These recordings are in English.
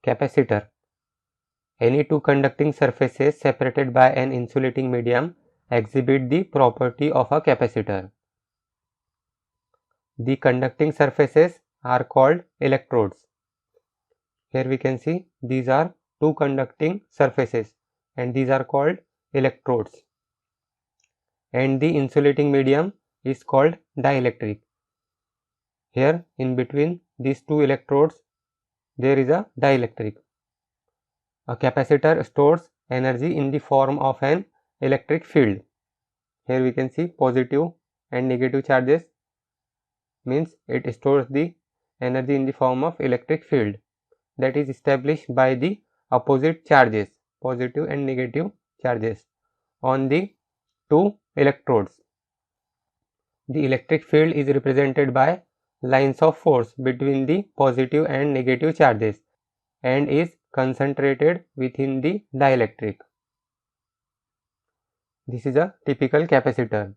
Capacitor. Any two conducting surfaces separated by an insulating medium exhibit the property of a capacitor. The conducting surfaces are called electrodes. Here we can see these are two conducting surfaces and these are called electrodes. And the insulating medium is called dielectric. Here in between these two electrodes there is a dielectric. A capacitor stores energy in the form of an electric field. Here we can see positive and negative charges, means it stores the energy in the form of electric field that is established by the opposite charges, positive and negative charges, on the two electrodes. The electric field is represented by lines of force between the positive and negative charges and is concentrated within the dielectric. This is a typical capacitor.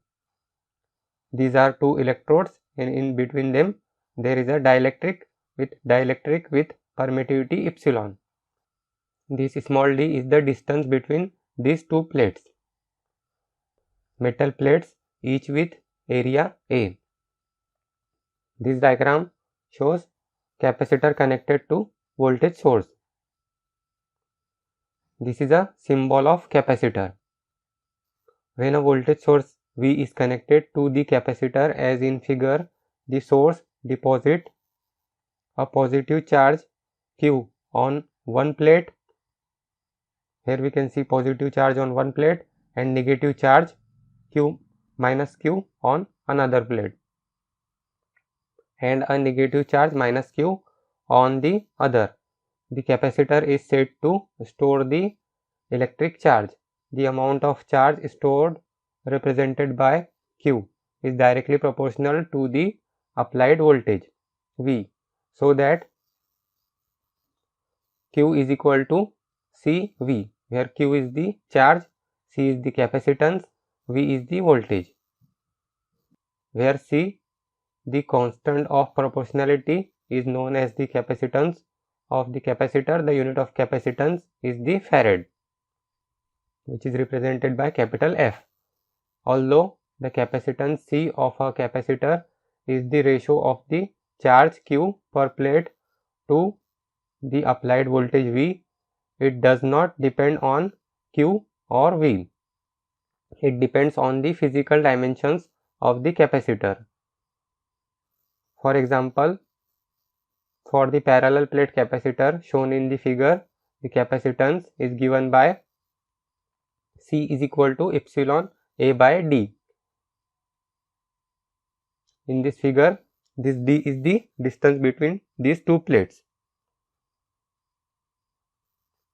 These are two electrodes and in between them there is a dielectric with permittivity epsilon. This small d is the distance between these two plates. Metal plates each with area A. This diagram shows capacitor connected to voltage source. This is a symbol of capacitor. When a voltage source V is connected to the capacitor as in figure, the source deposits a positive charge Q on one plate. Here we can see positive charge on one plate and negative charge Q minus Q on another plate, and a negative charge minus Q on the other. The capacitor is said to store the electric charge. The amount of charge stored, represented by Q, is directly proportional to the applied voltage V, so that Q is equal to CV, where Q is the charge, C is the capacitance, V is the voltage, where C, the constant of proportionality, is known as the capacitance of the capacitor. The unit of capacitance is the farad, which is represented by capital F. Although the capacitance C of a capacitor is the ratio of the charge Q per plate to the applied voltage V, it does not depend on Q or V. It depends on the physical dimensions of the capacitor. For example, for the parallel plate capacitor shown in the figure, the capacitance is given by C is equal to epsilon A by D. In this figure, this D is the distance between these two plates.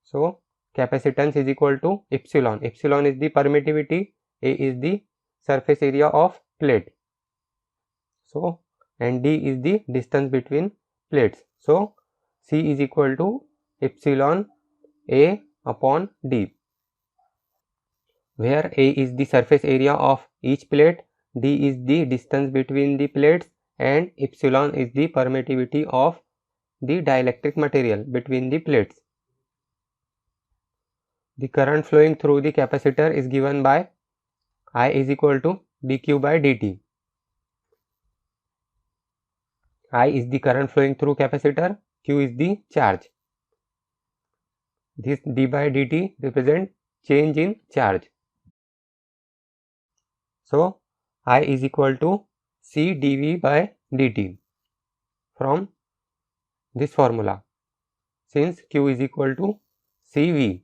So, capacitance is equal to epsilon. Epsilon is the permittivity, A is the surface area of plate. So, and D is the distance between plates. So, C is equal to epsilon A upon D, where A is the surface area of each plate, D is the distance between the plates, and epsilon is the permittivity of the dielectric material between the plates. The current flowing through the capacitor is given by I is equal to dq by dt. I is the current flowing through capacitor, Q is the charge. This d by dt represent change in charge. So, I is equal to C dV by dt from this formula, since Q is equal to CV.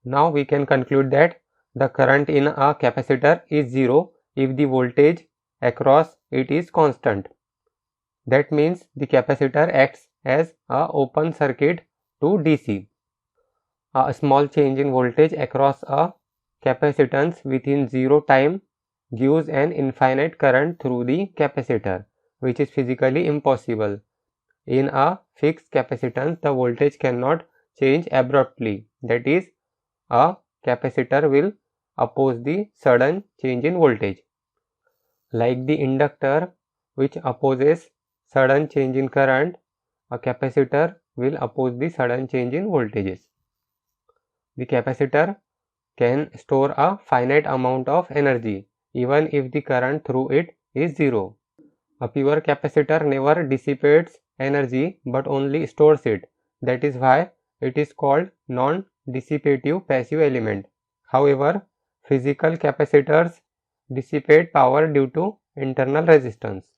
Now we can conclude that the current in a capacitor is 0 if the voltage across it is constant. That means the capacitor acts as a open circuit to DC. A small change in voltage across a capacitance within 0 time gives an infinite current through the capacitor, which is physically impossible. In a fixed capacitance, the voltage cannot change abruptly. That is, a capacitor will oppose the sudden change in voltage. Like the inductor which opposes sudden change in current, a capacitor will oppose the sudden change in voltages. The capacitor can store a finite amount of energy even if the current through it is zero. A pure capacitor never dissipates energy but only stores it. That is why it is called non-dissipative passive element. However, physical capacitors dissipate power due to internal resistance.